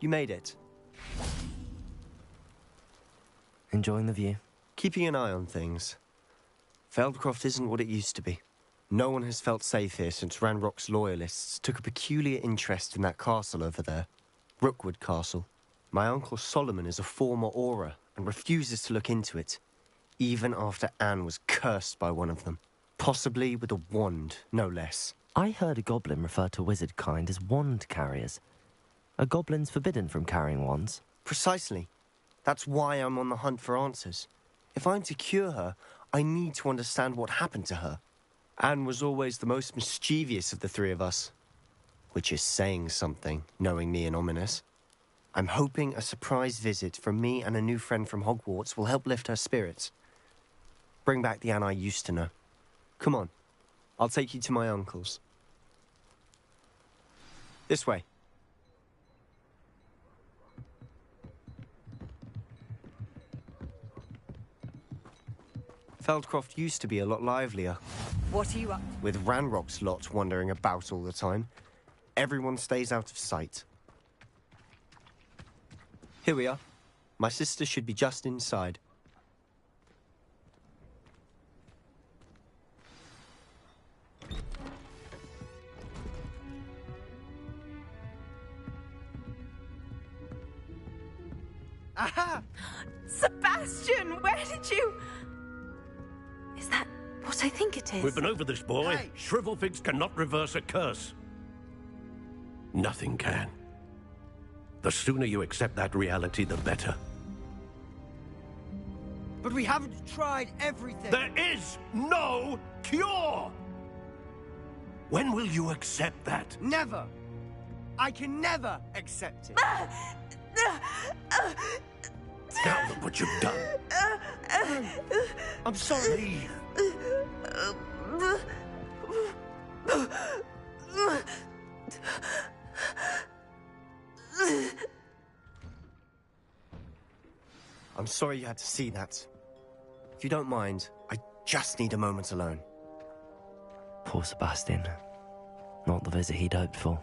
You made it. Enjoying the view? Keeping an eye on things. Feldcroft isn't what it used to be. No one has felt safe here since Ranrock's loyalists took a peculiar interest in that castle over there. Rookwood Castle. My uncle Solomon is a former Auror and refuses to look into it, even after Anne was cursed by one of them. Possibly with a wand, no less. I heard a goblin refer to wizard kind as wand carriers. Are goblins forbidden from carrying wands? Precisely. That's why I'm on the hunt for answers. If I'm to cure her, I need to understand what happened to her. Anne was always the most mischievous of the three of us. Which is saying something, knowing me and Ominous. I'm hoping a surprise visit from me and a new friend from Hogwarts will help lift her spirits. Bring back the Anne I used to know. Come on, I'll take you to my uncle's. This way. Feldcroft used to be a lot livelier. What are you up? With Ranrock's lot wandering about all the time, everyone stays out of sight. Here we are. My sister should be just inside. Aha! Sebastian, where did you... Is that what I think it is? We've been over this, boy. Hey. Shrivelfigs cannot reverse a curse. Nothing can. The sooner you accept that reality, the better. But we haven't tried everything. There is no cure! When will you accept that? Never. I can never accept it. Now look what you've done. I'm sorry. Leave. I'm sorry you had to see that. If you don't mind, I just need a moment alone. Poor Sebastian. Not the visit he'd hoped for.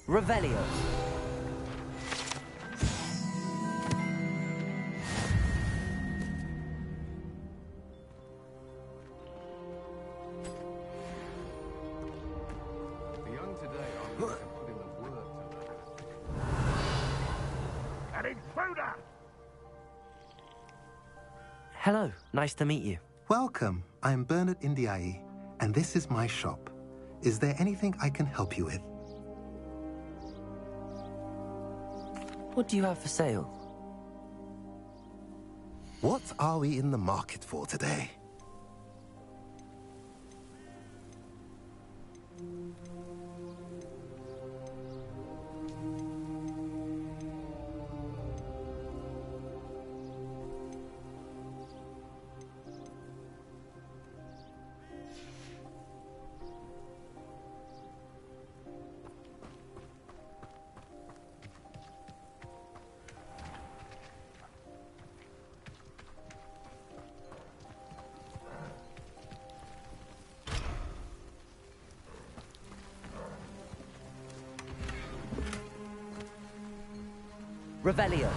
Revelio. The young today are willing to put in the work to learn. An intruder! Hello, nice to meet you. Welcome. I'm Bernard Indiai, and this is my shop. Is there anything I can help you with? What do you have for sale? What are we in the market for today? Revelio.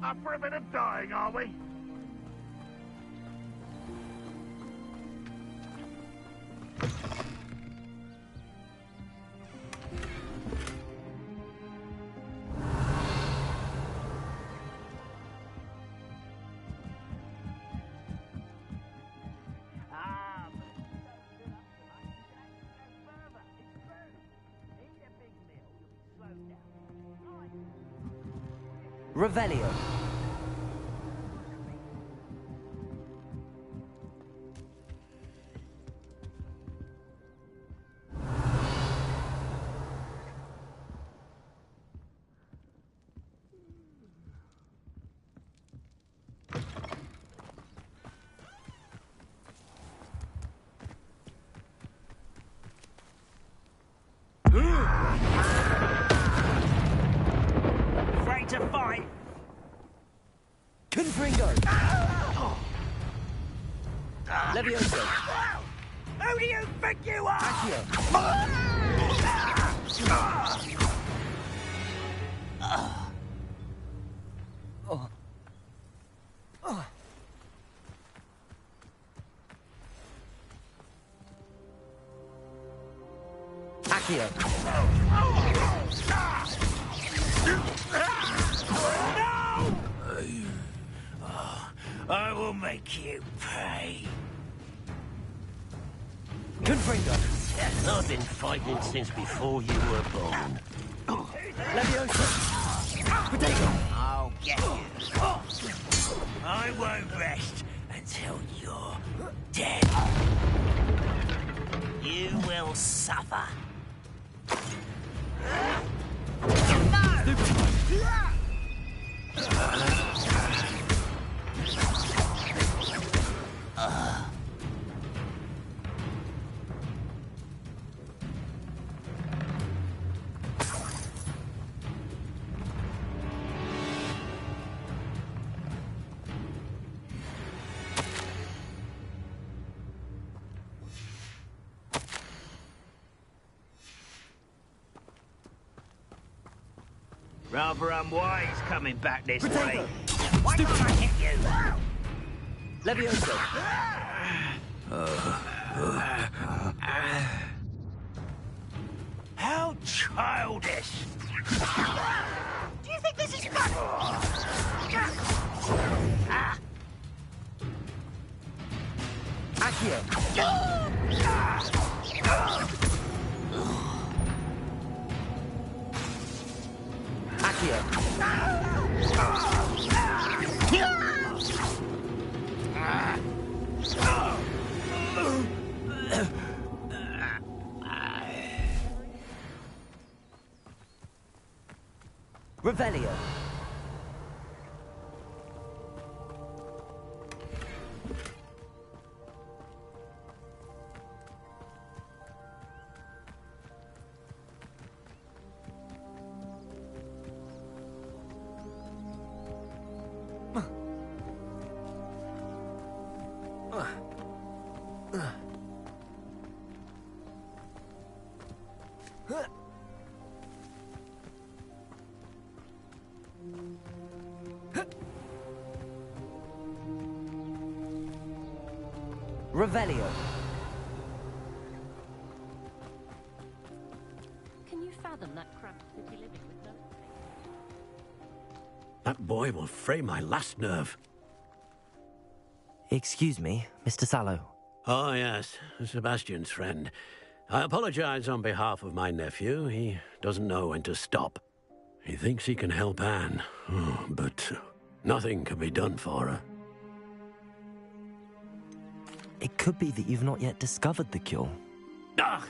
Up for a bit of dying, are we? Revelio. Levioso! Who do you think you are? Accio! Accio! I will make you pay. Confringo! I've been fighting since before you were born. Levioso! Potato! I'll get you. I won't rest until you're dead. You will suffer. Rather unwise coming back this way. Why can't I hit you? Levioso! How childish! Do you think this is fun? Accio! Accio! Revelio! Revelio! Can you fathom that cramped city living with no... That boy will fray my last nerve. Excuse me, Mr. Sallow. Oh, yes, Sebastian's friend. I apologize on behalf of my nephew. He doesn't know when to stop. He thinks he can help Anne, but nothing can be done for her. It could be that you've not yet discovered the cure. Ah,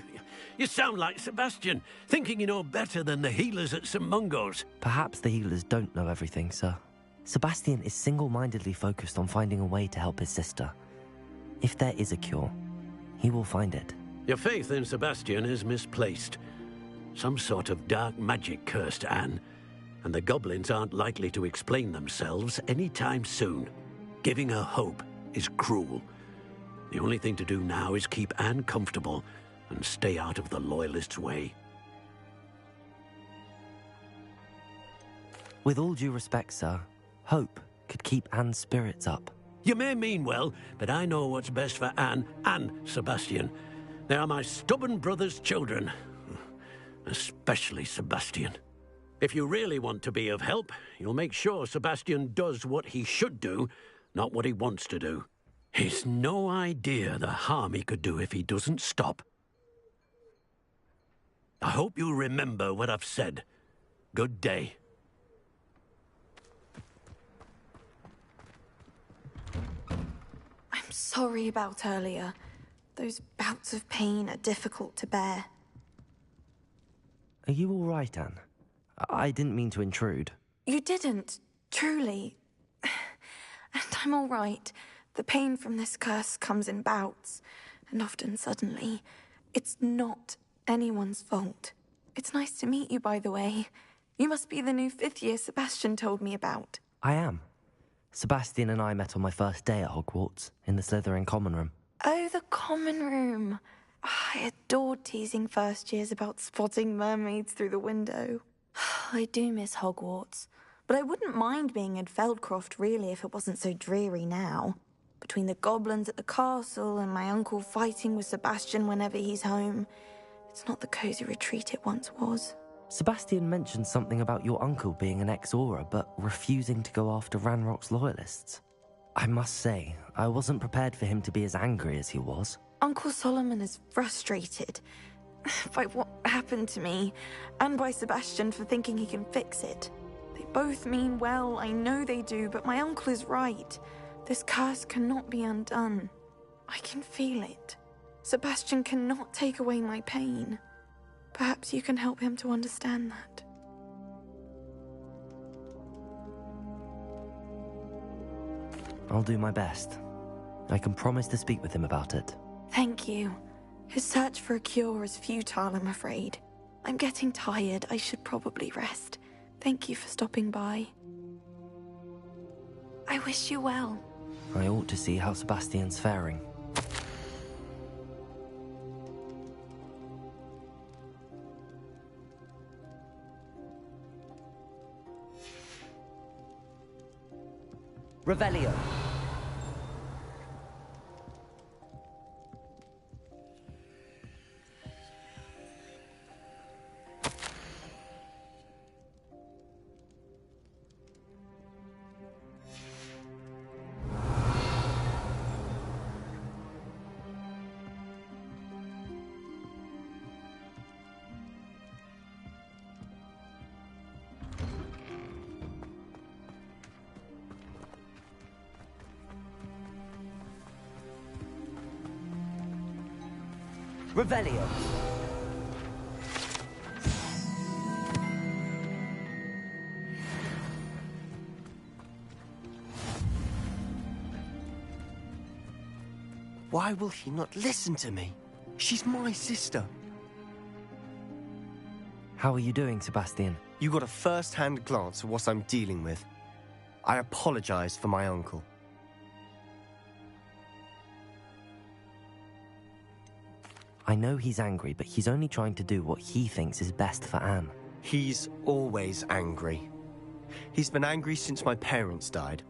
you sound like Sebastian, thinking you know better than the healers at St. Mungo's. Perhaps the healers don't know everything, sir. Sebastian is single-mindedly focused on finding a way to help his sister. If there is a cure, he will find it. Your faith in Sebastian is misplaced. Some sort of dark magic cursed Anne, and the goblins aren't likely to explain themselves anytime soon. Giving her hope is cruel. The only thing to do now is keep Anne comfortable and stay out of the Loyalists' way. With all due respect, sir, hope could keep Anne's spirits up. You may mean well, but I know what's best for Anne and Sebastian. They are my stubborn brother's children. Especially Sebastian. If you really want to be of help, you'll make sure Sebastian does what he should do, not what he wants to do. He's no idea the harm he could do if he doesn't stop. I hope you'll remember what I've said. Good day. I'm sorry about earlier. Those bouts of pain are difficult to bear. Are you all right, Anne? I didn't mean to intrude. You didn't, truly. And I'm all right. The pain from this curse comes in bouts, and often suddenly. It's not anyone's fault. It's nice to meet you, by the way. You must be the new 5th year Sebastian told me about. I am. Sebastian and I met on my first day at Hogwarts, in the Slytherin common room. Oh, the common room. I adored teasing first years about spotting mermaids through the window. I do miss Hogwarts, but I wouldn't mind being in Feldcroft really if it wasn't so dreary now. Between the goblins at the castle and my uncle fighting with Sebastian whenever he's home, it's not the cozy retreat it once was. Sebastian mentioned something about your uncle being an ex-Auror, but refusing to go after Ranrock's loyalists. I must say, I wasn't prepared for him to be as angry as he was. Uncle Solomon is frustrated by what happened to me, and by Sebastian for thinking he can fix it. They both mean well, I know they do, but my uncle is right. This curse cannot be undone. I can feel it. Sebastian cannot take away my pain. Perhaps you can help him to understand that. I'll do my best. I can promise to speak with him about it. Thank you. His search for a cure is futile, I'm afraid. I'm getting tired. I should probably rest. Thank you for stopping by. I wish you well. I ought to see how Sebastian's faring. Revelio. Revelio. Why will he not listen to me? She's my sister. How are you doing, Sebastian? You got a first-hand glance of what I'm dealing with. I apologize for my uncle. I know he's angry, but he's only trying to do what he thinks is best for Anne. He's always angry. He's been angry since my parents died.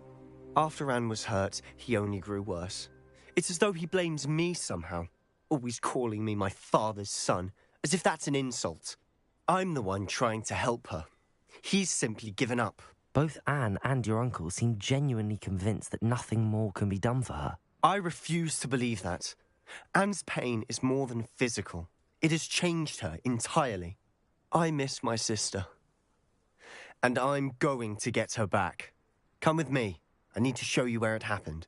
After Anne was hurt, he only grew worse. It's as though he blames me somehow, always calling me my father's son, as if that's an insult. I'm the one trying to help her. He's simply given up. Both Anne and your uncle seem genuinely convinced that nothing more can be done for her. I refuse to believe that. Anne's pain is more than physical. It has changed her entirely. I miss my sister. And I'm going to get her back. Come with me. I need to show you where it happened.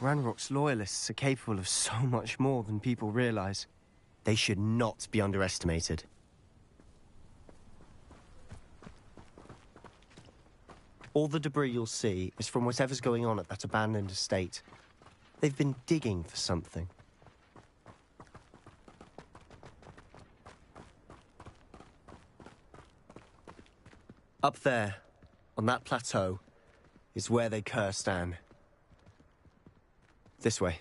Ranrock's loyalists are capable of so much more than people realize. They should not be underestimated. All the debris you'll see is from whatever's going on at that abandoned estate. They've been digging for something. Up there, on that plateau, is where they cursed Anne. This way.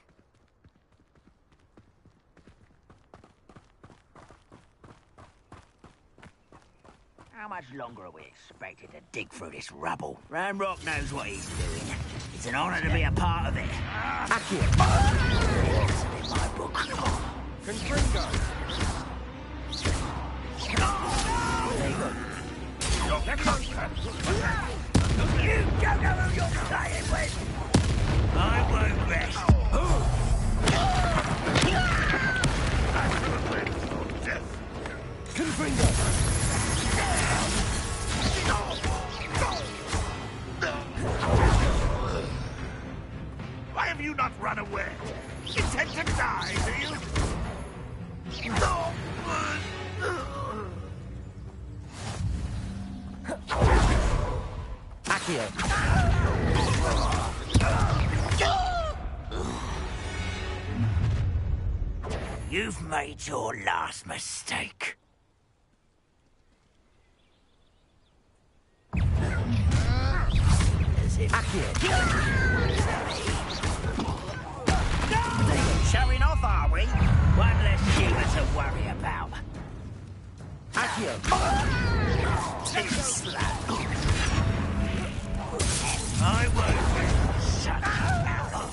How much longer are we expected to dig through this rubble? Ranrock knows what he's doing. It's an honor to be a part of it. It's in my book. Confringo! You don't know who you're playing with! I won't rest. Confringo! Why have you not run away? Intend to die, do you? Accio. You've made your last mistake. As if to worry about. Accio! Too slow. I won't shut your mouth.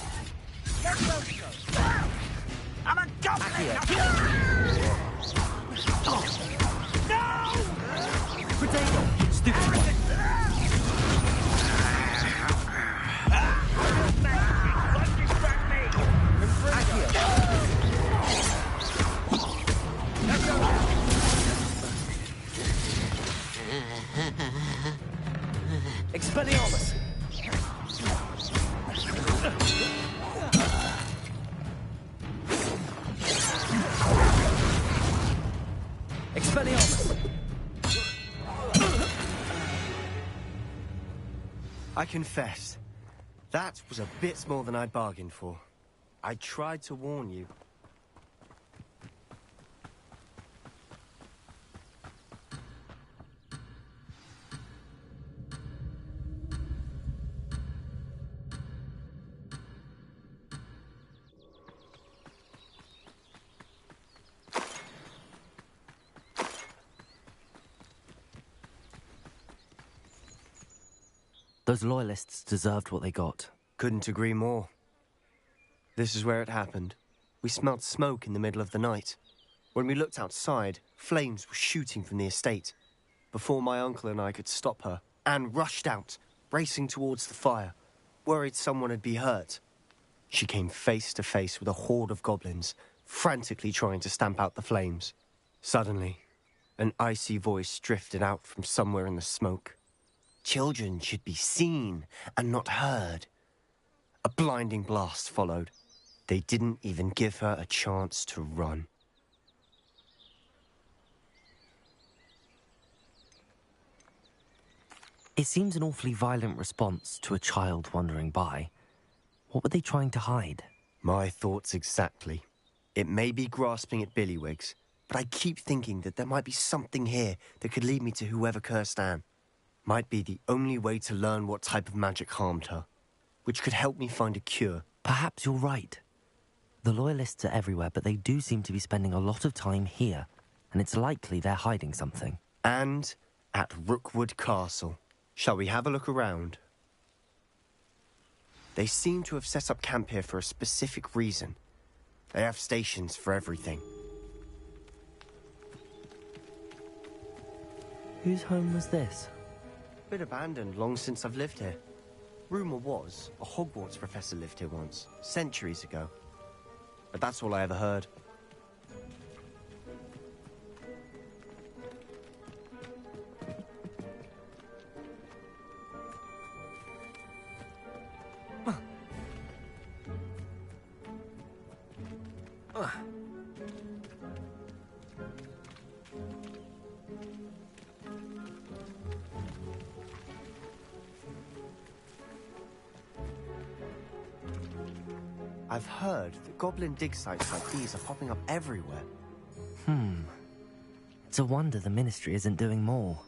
I'm a goblin! No! Potato! Stupid! Expelliarmus! Expelliarmus! I confess, that was a bit more than I'd bargained for. I tried to warn you. Those loyalists deserved what they got. Couldn't agree more. This is where it happened. We smelled smoke in the middle of the night. When we looked outside, flames were shooting from the estate. Before my uncle and I could stop her, Anne rushed out, racing towards the fire, worried someone had been hurt. She came face to face with a horde of goblins, frantically trying to stamp out the flames. Suddenly, an icy voice drifted out from somewhere in the smoke. Children should be seen and not heard. A blinding blast followed. They didn't even give her a chance to run. It seems an awfully violent response to a child wandering by. What were they trying to hide? My thoughts exactly. It may be grasping at billywhigs, but I keep thinking that there might be something here that could lead me to whoever cursed Anne. Might be the only way to learn what type of magic harmed her, which could help me find a cure. Perhaps you're right. The Loyalists are everywhere, but they do seem to be spending a lot of time here, and it's likely they're hiding something. And at Rookwood Castle. Shall we have a look around? They seem to have set up camp here for a specific reason. They have stations for everything. Whose home was this? Been abandoned long since I've lived here. Rumour was, a Hogwarts professor lived here once, centuries ago. But that's all I ever heard. I've heard that goblin dig sites like these are popping up everywhere. It's a wonder the Ministry isn't doing more.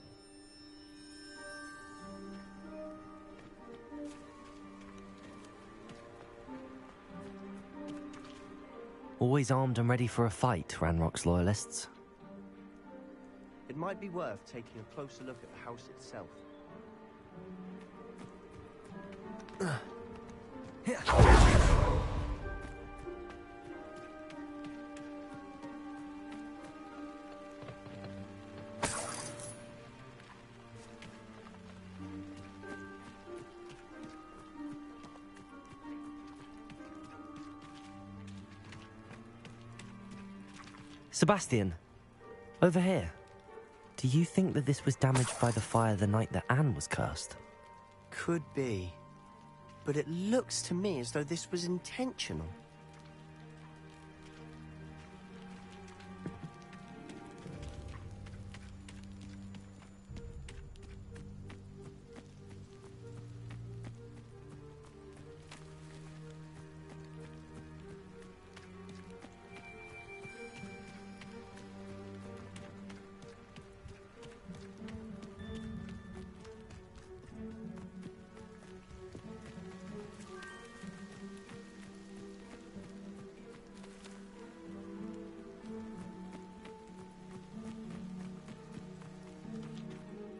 Always armed and ready for a fight, Ranrock's Loyalists. It might be worth taking a closer look at the house itself. Sebastian, over here. Do you think that this was damaged by the fire the night that Anne was cursed? Could be. But it looks to me as though this was intentional.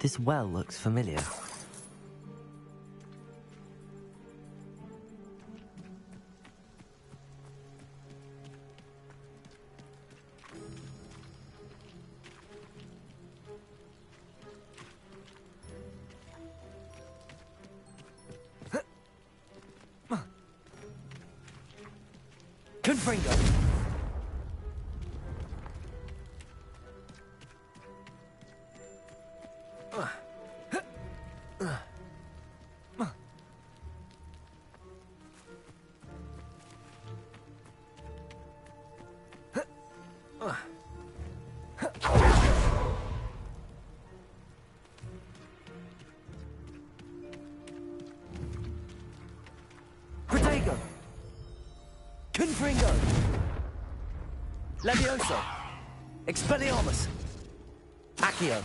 This well looks familiar. Confringo! Protego! Confringo! Levioso! Expelliarmus! Accio!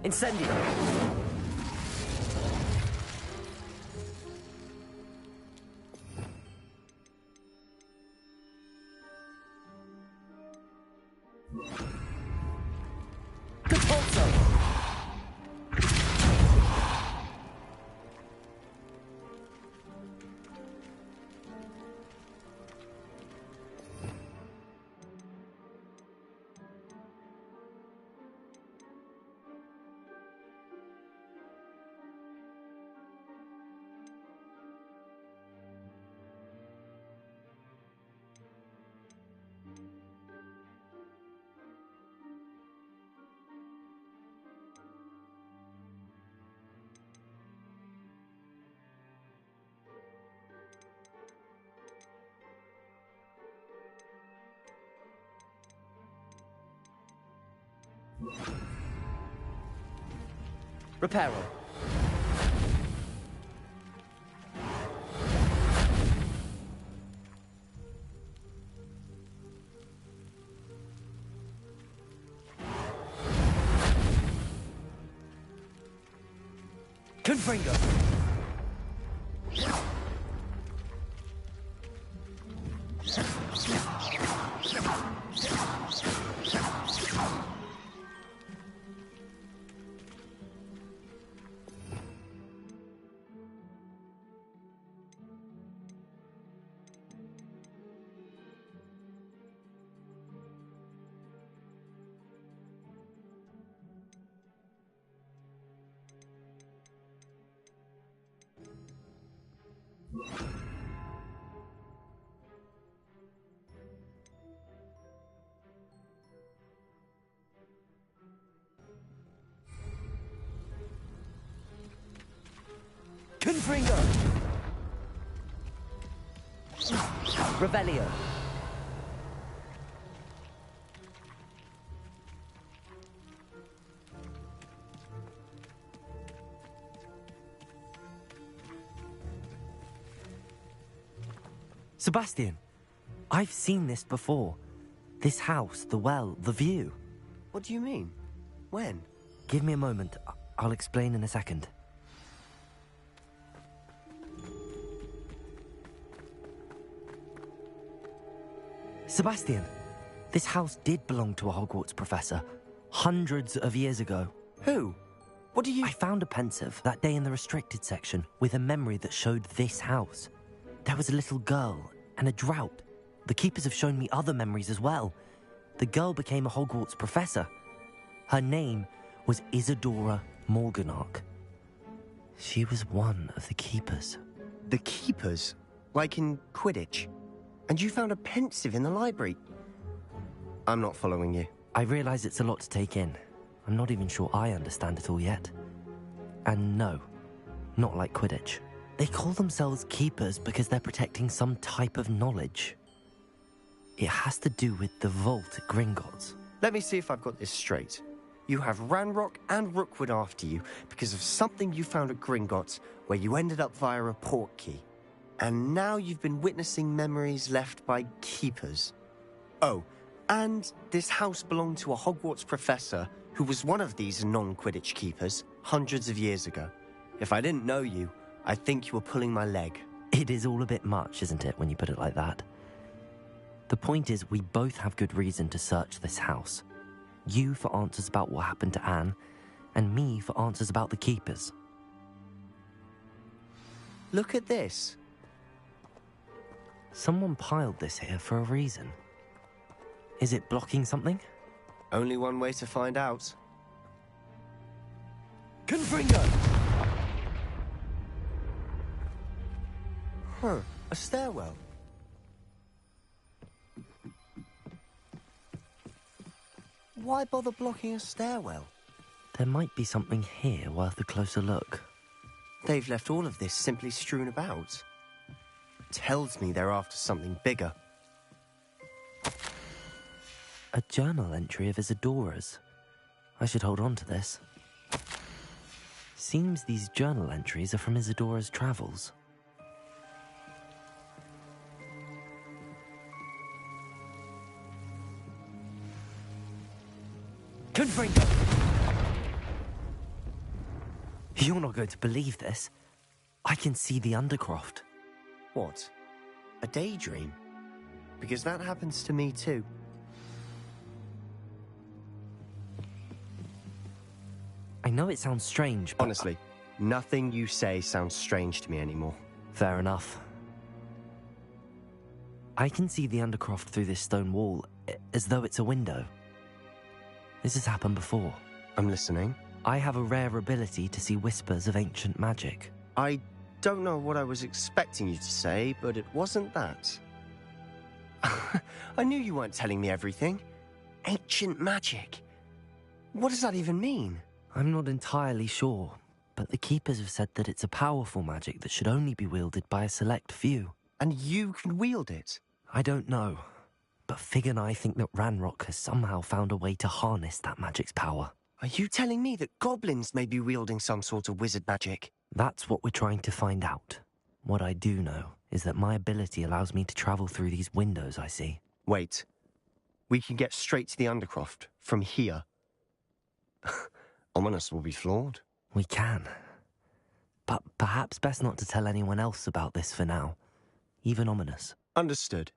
Incendio! Repulso! Reparo. Confringo. Confringo! Revelio. Sebastian, I've seen this before. This house, the well, the view. What do you mean? When? Give me a moment. I'll explain in a second. Sebastian, this house did belong to a Hogwarts professor, hundreds of years ago. Who? What do you... I found a pensive that day in the restricted section with a memory that showed this house. There was a little girl and a drought. The keepers have shown me other memories as well. The girl became a Hogwarts professor. Her name was Isadora Morganach. She was one of the keepers. The keepers? Like in Quidditch? And you found a pensive in the library? I'm not following you. I realize it's a lot to take in. I'm not even sure I understand it all yet. And no, not like Quidditch. They call themselves keepers because they're protecting some type of knowledge. It has to do with the vault at Gringotts. Let me see if I've got this straight. You have Ranrock and Rookwood after you because of something you found at Gringotts where you ended up via a port key. And now you've been witnessing memories left by keepers. Oh, and this house belonged to a Hogwarts professor who was one of these non-Quidditch keepers hundreds of years ago. If I didn't know you, I think you were pulling my leg. It is all a bit much, isn't it, when you put it like that? The point is, we both have good reason to search this house. You for answers about what happened to Anne, and me for answers about the keepers. Look at this. Someone piled this here for a reason. Is it blocking something? Only one way to find out. Confringo! Huh, a stairwell. Why bother blocking a stairwell? There might be something here worth a closer look. They've left all of this simply strewn about. Tells me they're after something bigger. A journal entry of Isadora's. I should hold on to this. Seems these journal entries are from Isadora's travels. Confringo! You're not going to believe this. I can see the Undercroft. What? A daydream? Because that happens to me too. I know it sounds strange, but... Honestly, nothing you say sounds strange to me anymore. Fair enough. I can see the Undercroft through this stone wall, as though it's a window. This has happened before. I'm listening. I have a rare ability to see whispers of ancient magic. I don't know what I was expecting you to say, but it wasn't that. I knew you weren't telling me everything. Ancient magic. What does that even mean? I'm not entirely sure, but the Keepers have said that it's a powerful magic that should only be wielded by a select few. And you can wield it? I don't know, but Fig and I think that Ranrock has somehow found a way to harness that magic's power. Are you telling me that goblins may be wielding some sort of wizard magic? That's what we're trying to find out. What I do know is that my ability allows me to travel through these windows I see. Wait. We can get straight to the Undercroft from here. Ominous will be flawed. We can. But perhaps best not to tell anyone else about this for now. Even Ominous. Understood.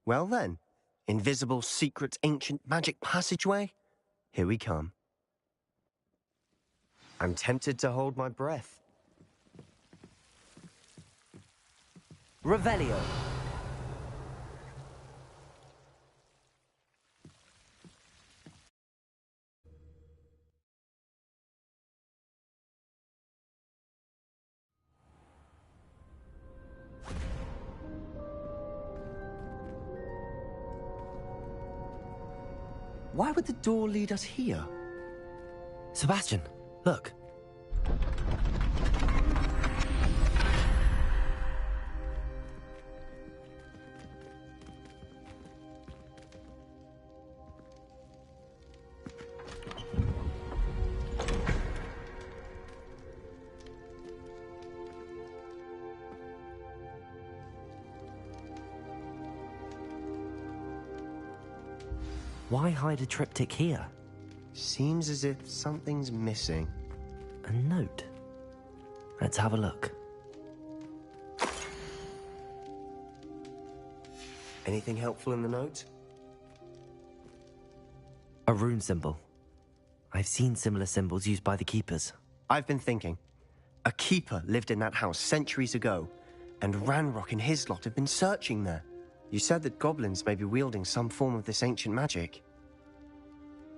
Well then, invisible, secret, ancient magic passageway? Here we come. I'm tempted to hold my breath. Revelio. Why would the door lead us here? Sebastian, look. Why hide a triptych here? Seems as if something's missing. A note. Let's have a look. Anything helpful in the note? A rune symbol. I've seen similar symbols used by the Keepers. I've been thinking. A keeper lived in that house centuries ago, and Ranrock and his lot have been searching there. You said that goblins may be wielding some form of this ancient magic.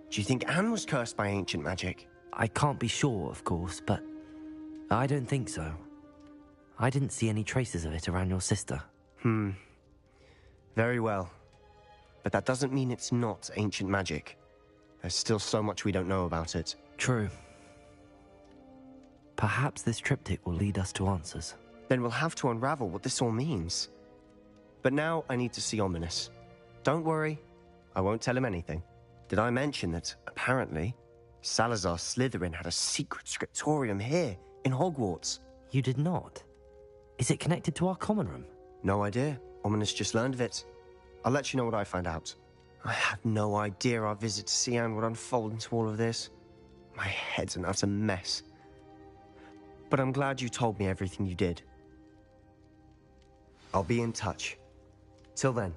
Do you think Anne was cursed by ancient magic? I can't be sure, of course, but I don't think so. I didn't see any traces of it around your sister. Very well. But that doesn't mean it's not ancient magic. There's still so much we don't know about it. True. Perhaps this triptych will lead us to answers. Then we'll have to unravel what this all means. But now I need to see Ominous. Don't worry, I won't tell him anything. Did I mention that, apparently, Salazar Slytherin had a secret scriptorium here in Hogwarts? You did not? Is it connected to our common room? No idea. Ominous just learned of it. I'll let you know what I find out. I had no idea our visit to Sian would unfold into all of this. My head's an utter mess. But I'm glad you told me everything you did. I'll be in touch. Till then.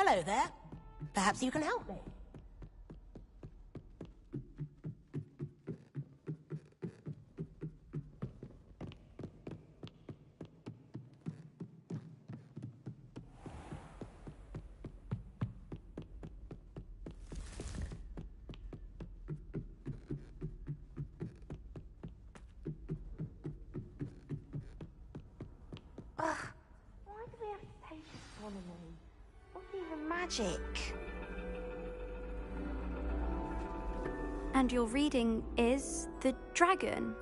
Hello there. Perhaps you can help me. Why do we have to take astronomy? What's even magic? And your reading is the dragon.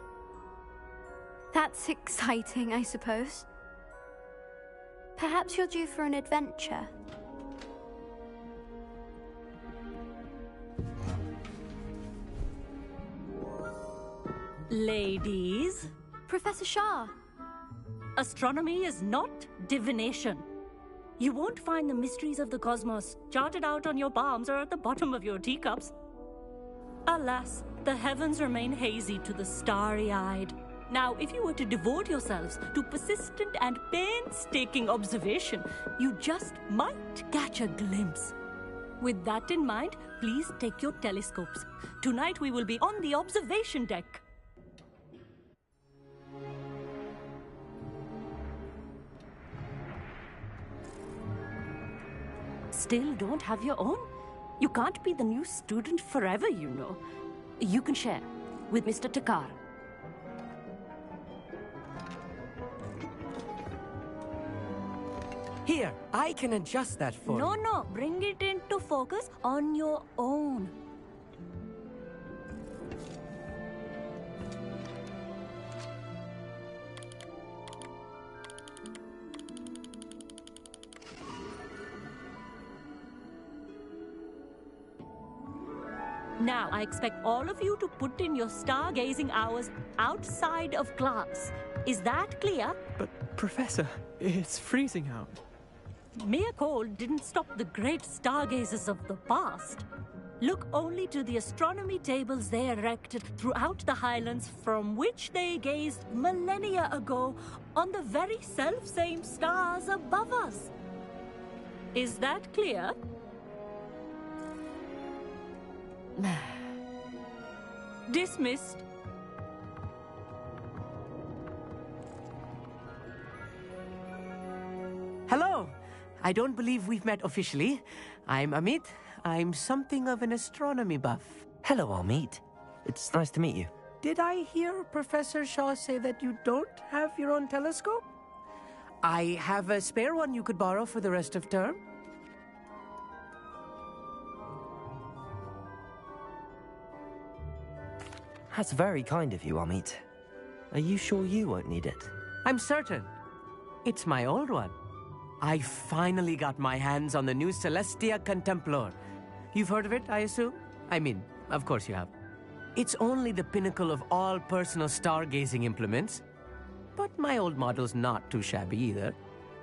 That's exciting, I suppose. Perhaps you're due for an adventure. Ladies, Professor Shah. astronomy is not divination. You won't find the mysteries of the cosmos charted out on your palms or at the bottom of your teacups. Alas, the heavens remain hazy to the starry-eyed. Now, if you were to devote yourselves to persistent and painstaking observation, you just might catch a glimpse. With that in mind, please take your telescopes. Tonight we will be on the observation deck. Still don't have your own? You can't be the new student forever, you know. You can share with Mr. Takar. Here, I can adjust that for you. No, bring it into focus on your own. Now, I expect all of you to put in your stargazing hours outside of class. Is that clear? But, Professor, it's freezing out. Mere cold didn't stop the great stargazers of the past. Look only to the astronomy tables they erected throughout the highlands from which they gazed millennia ago on the very self-same stars above us. Is that clear? Dismissed. Hello. I don't believe we've met officially. I'm Amit. I'm something of an astronomy buff. Hello, Amit. It's nice to meet you. Did I hear Professor Shaw say that you don't have your own telescope? I have a spare one you could borrow for the rest of term. That's very kind of you, Amit. Are you sure you won't need it? I'm certain. It's my old one. I finally got my hands on the new Celestia Contemplar. You've heard of it, I assume? I mean, of course you have. It's only the pinnacle of all personal stargazing implements. But my old model's not too shabby either.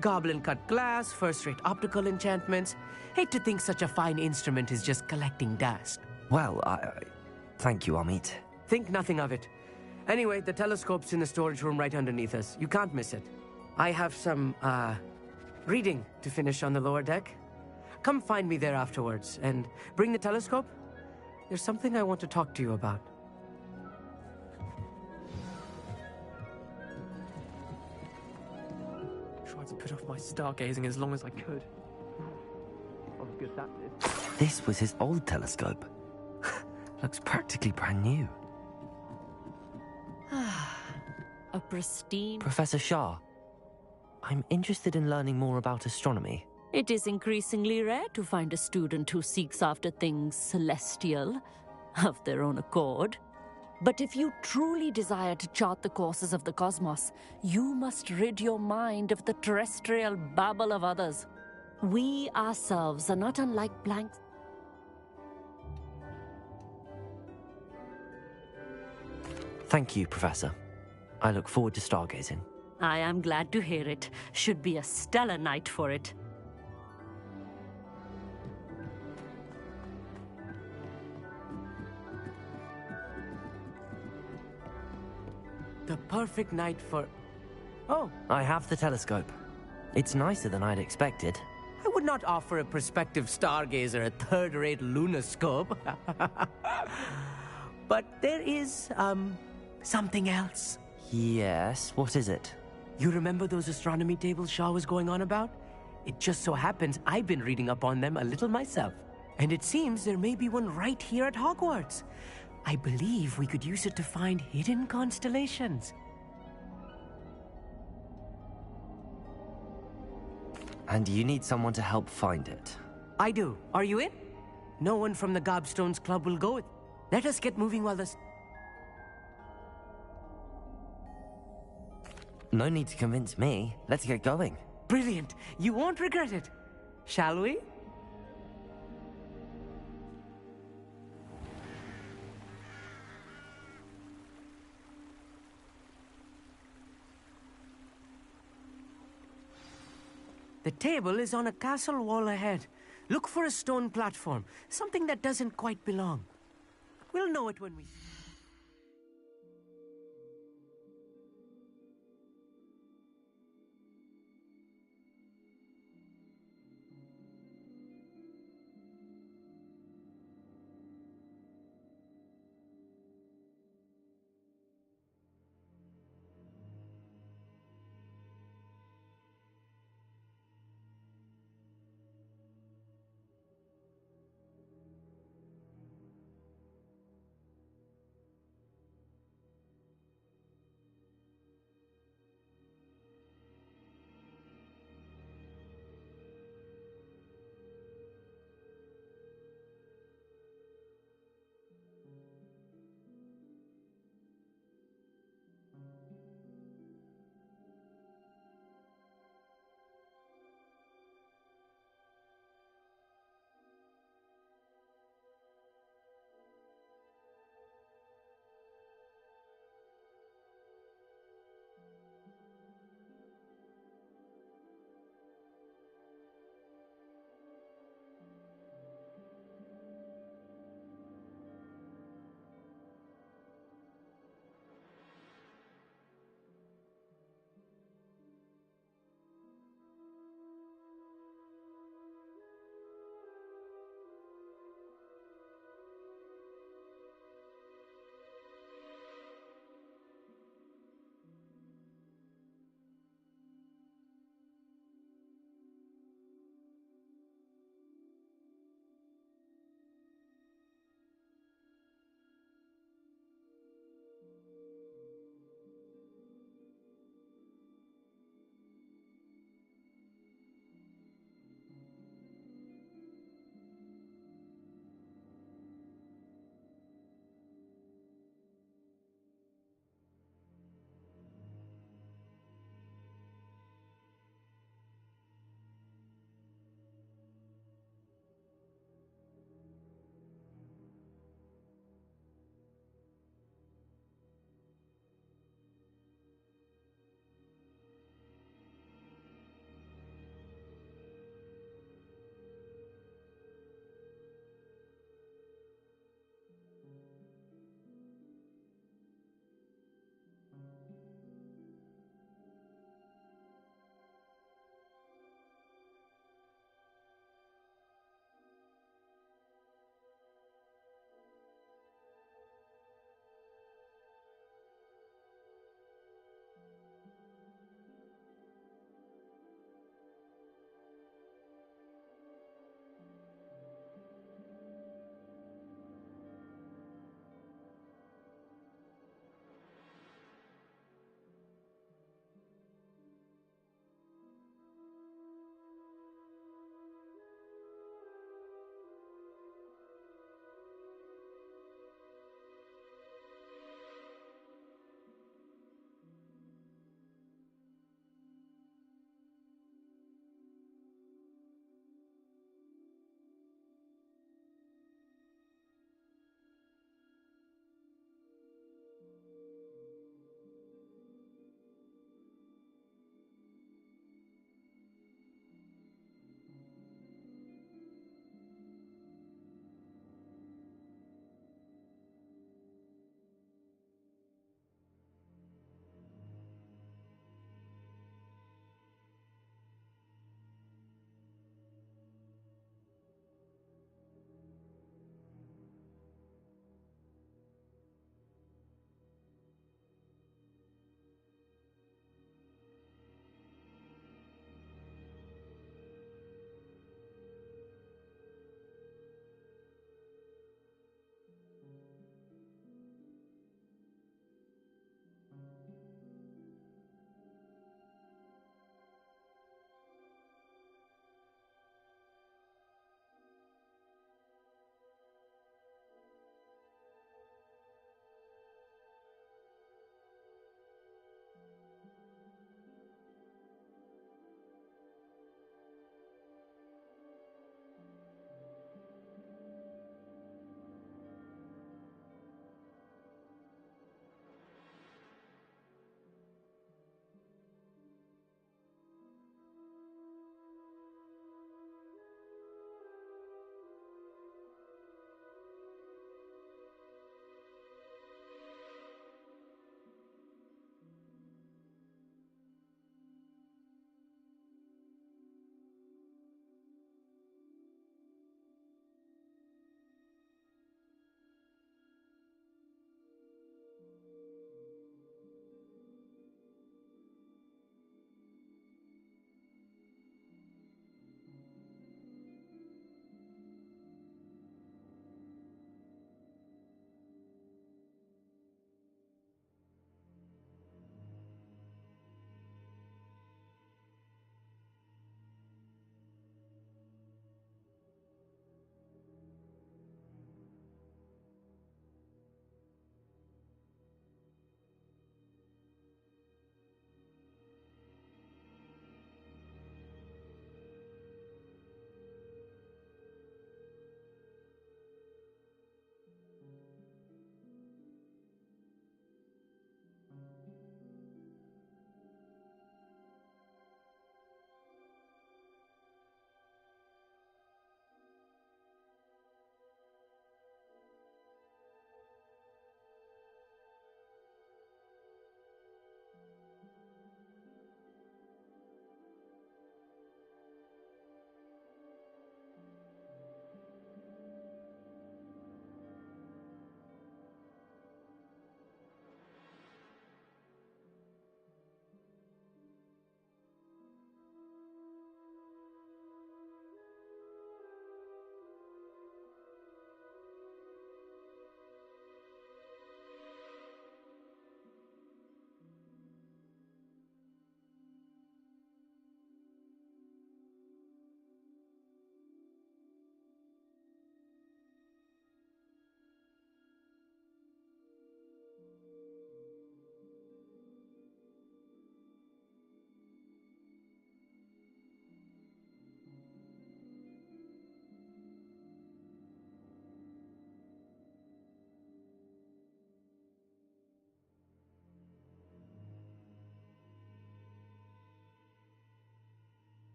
Goblin-cut glass, first-rate optical enchantments. Hate to think such a fine instrument is just collecting dust. Well, thank you, Amit. Think nothing of it. Anyway, the telescope's in the storage room right underneath us. You can't miss it. I have some, reading to finish on the lower deck. Come find me there afterwards, and bring the telescope. There's something I want to talk to you about. Tried to put off my stargazing as long as I could. I was good at this. This was his old telescope. Looks practically brand new. A pristine... Professor Shah, I'm interested in learning more about astronomy. It is increasingly rare to find a student who seeks after things celestial, of their own accord. But if you truly desire to chart the courses of the cosmos, you must rid your mind of the terrestrial babble of others. We ourselves are not unlike blanks. Thank you, Professor. I look forward to stargazing. I am glad to hear it. Should be a stellar night for it. The perfect night for... Oh! I have the telescope. It's nicer than I'd expected. I would not offer a prospective stargazer a third-rate lunoscope. But there is, something else. Yes, what is it? You remember those astronomy tables Shaw was going on about? It just so happens I've been reading up on them a little myself. And it seems there may be one right here at Hogwarts. I believe we could use it to find hidden constellations. And you need someone to help find it. I do. Are you in? No one from the Gobstones Club will go with. Let us get moving while the... No need to convince me. Let's get going. Brilliant. You won't regret it. Shall we? The table is on a castle wall ahead. Look for a stone platform, something that doesn't quite belong. We'll know it when we...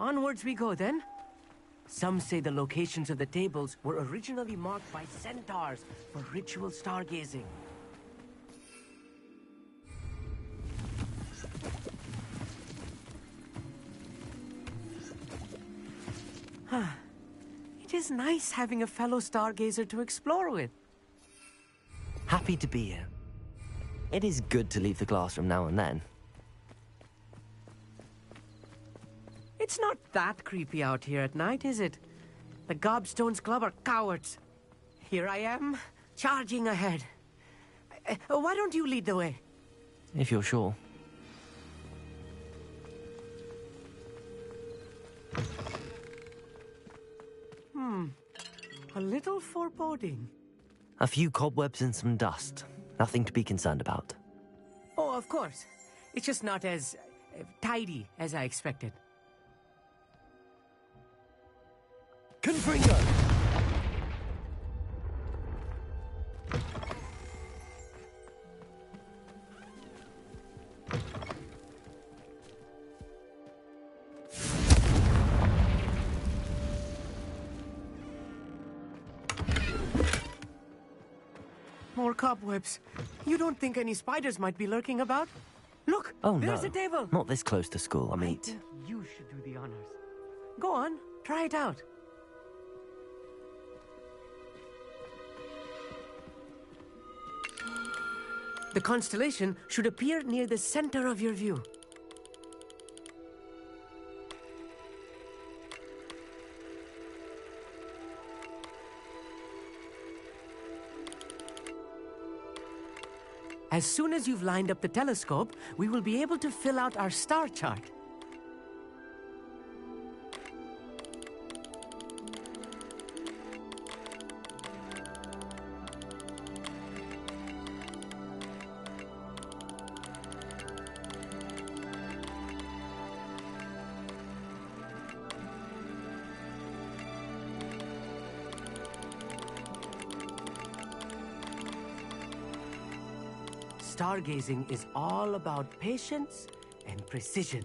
Onwards we go then. Some say the locations of the tables were originally marked by centaurs for ritual stargazing. It is nice having a fellow stargazer to explore with. Happy to be here. It is good to leave the classroom now and then. It's not that creepy out here at night, is it? The Gobstones Club are cowards. Here I am, charging ahead. Why don't you lead the way? If you're sure. A little foreboding. A few cobwebs and some dust. Nothing to be concerned about. Oh, of course. It's just not as tidy as I expected. Confringo! More cobwebs. You don't think any spiders might be lurking about? Look, Oh there's no, a table. not this close to school, I mean. You should do the honors. Go on, try it out. The constellation should appear near the center of your view. As soon as you've lined up the telescope, we will be able to fill out our star chart. Stargazing is all about patience and precision.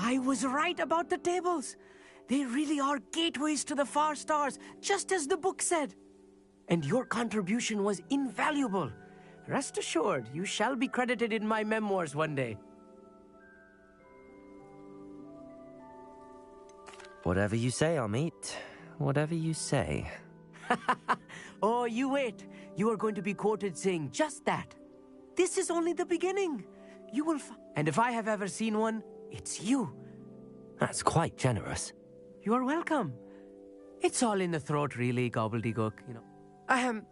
I was right about the tables. They really are gateways to the far stars, just as the book said. And your contribution was invaluable. Rest assured, you shall be credited in my memoirs one day. Whatever you say, Amit. Whatever you say. Oh, you wait. You are going to be quoted saying just that. This is only the beginning. You will and if I have ever seen one, it's you. That's quite generous. You are welcome. It's all in the throat, really, gobbledygook, you know. Ahem.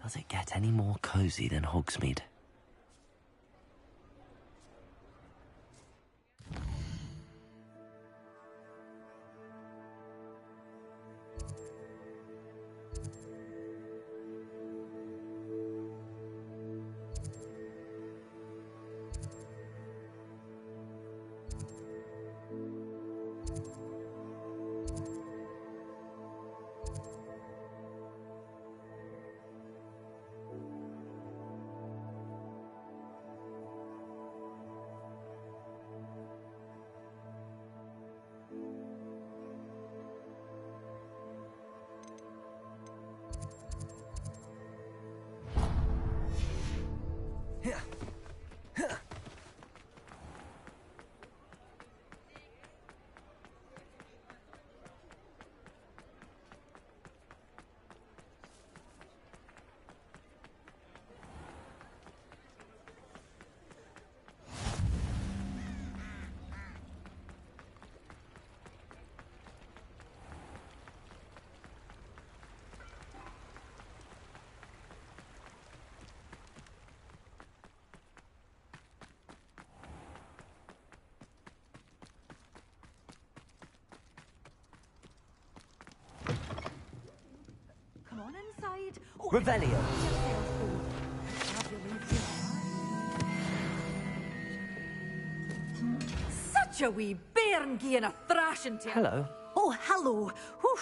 Does it get any more cozy than Hogsmeade? Revelio. Such a wee bairn gieing a thrashing to you. Hello. Oh, hello. Whew.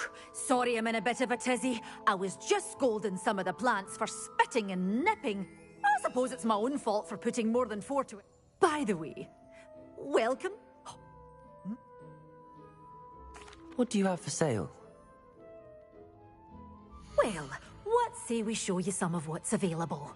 sorry I'm in a bit of a tizzy. I was just scolding some of the plants for spitting and nipping. I suppose it's my own fault for putting more than 4 to it. By the way, welcome. What do you have for sale? Well, what say we show you some of what's available?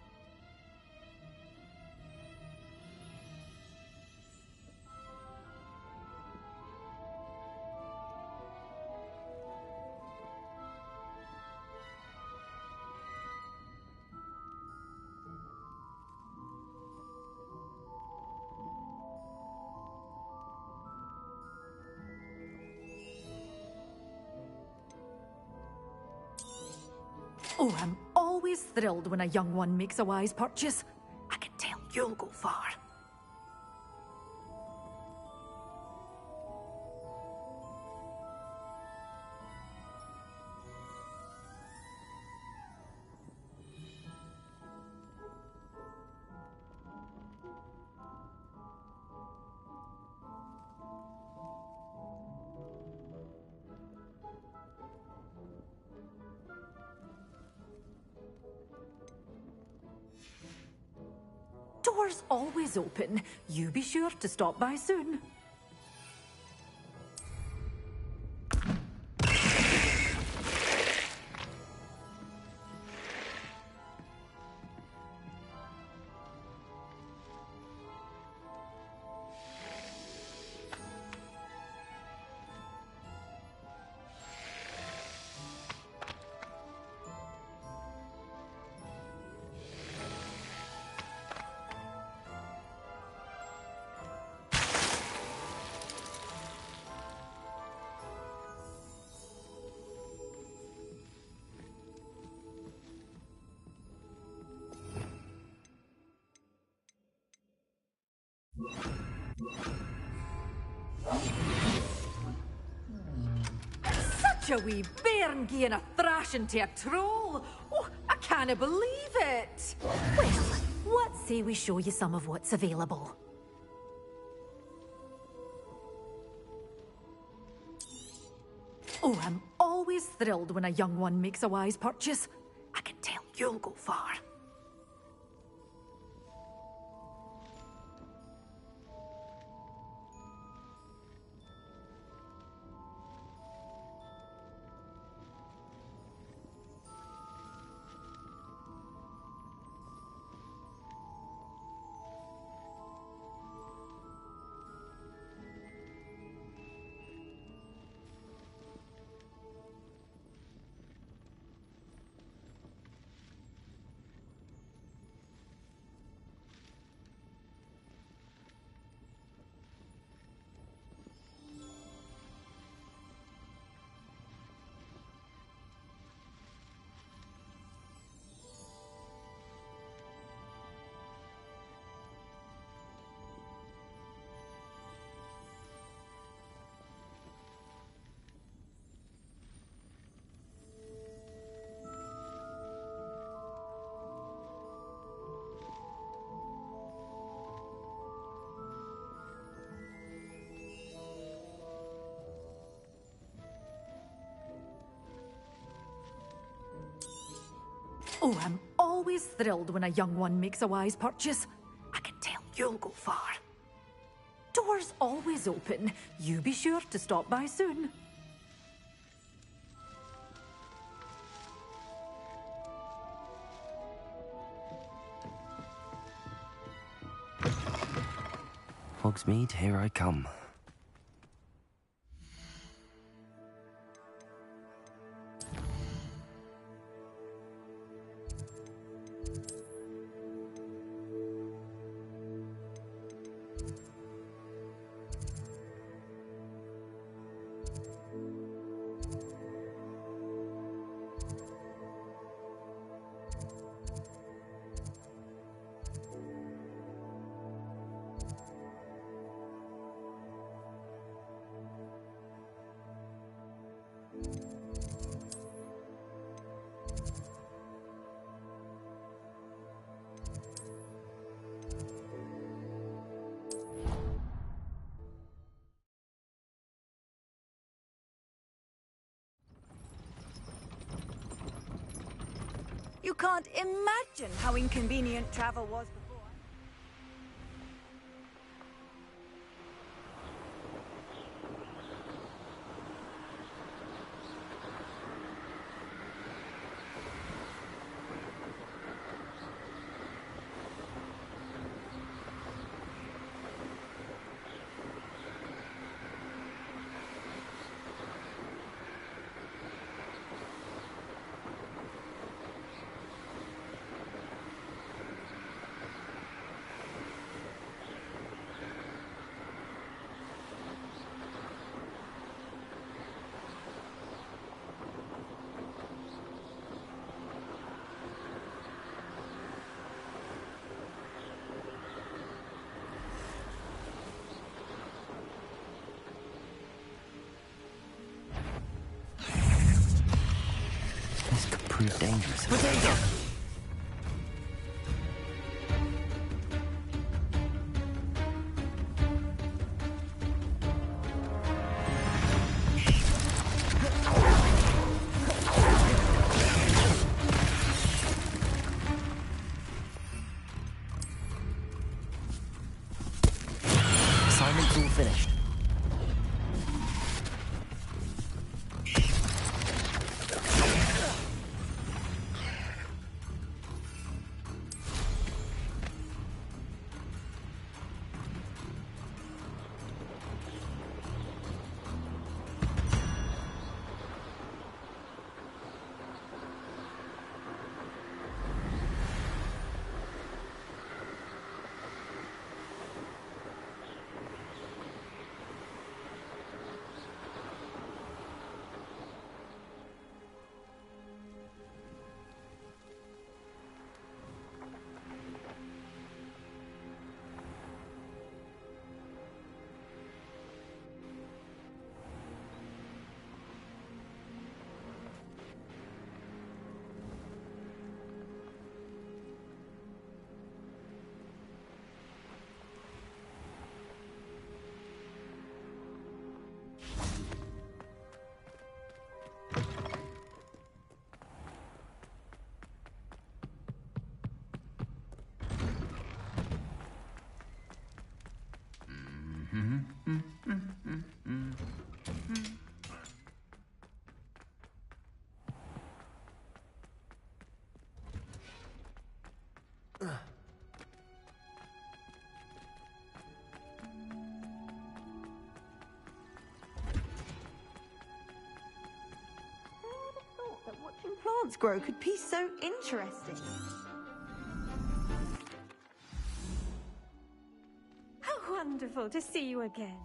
Oh, I'm always thrilled when a young one makes a wise purchase. I can tell you'll go far. Doors always open. You be sure to stop by soon. Such a wee bairn gieing a thrashing to a troll. Oh, I can't believe it. Well, what say we show you some of what's available? Oh, I'm always thrilled when a young one makes a wise purchase. I can tell you'll go far. Oh, I'm always thrilled when a young one makes a wise purchase. I can tell you'll go far. Doors always open. You be sure to stop by soon. Hogsmeade, here I come. You can't imagine how inconvenient travel was before. This could prove dangerous. Potato! Assignment's all finished. That watching plants grow could be so interesting. How wonderful to see you again.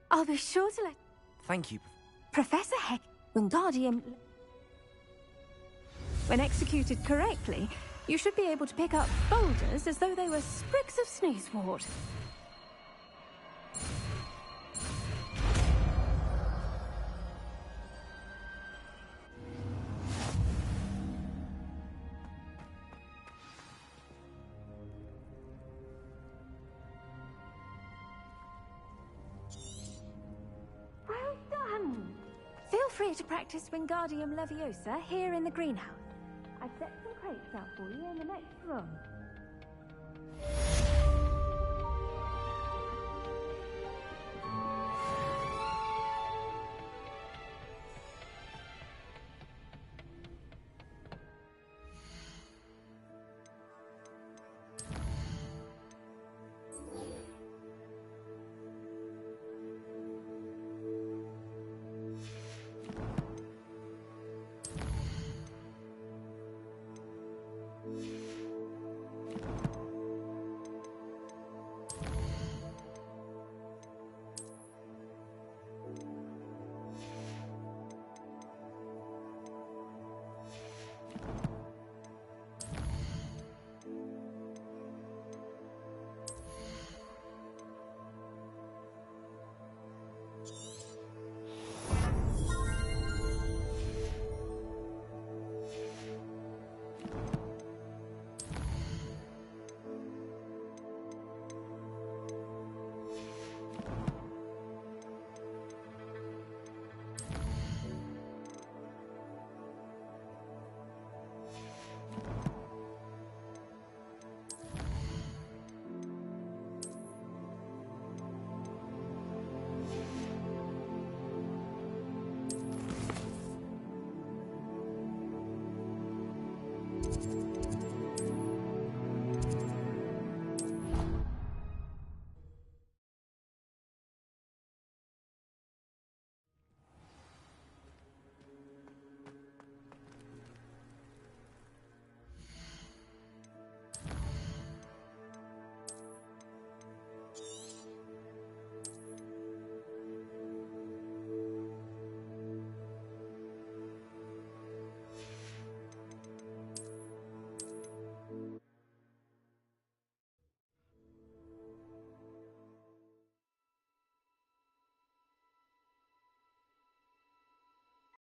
I'll be sure to let Thank you. Professor Heck Wingardium. When executed correctly, you should be able to pick up boulders as though they were sprigs of sneezewort. Well done! Feel free to practice Wingardium Leviosa here in the greenhouse. I've set some crates out for you in the next room.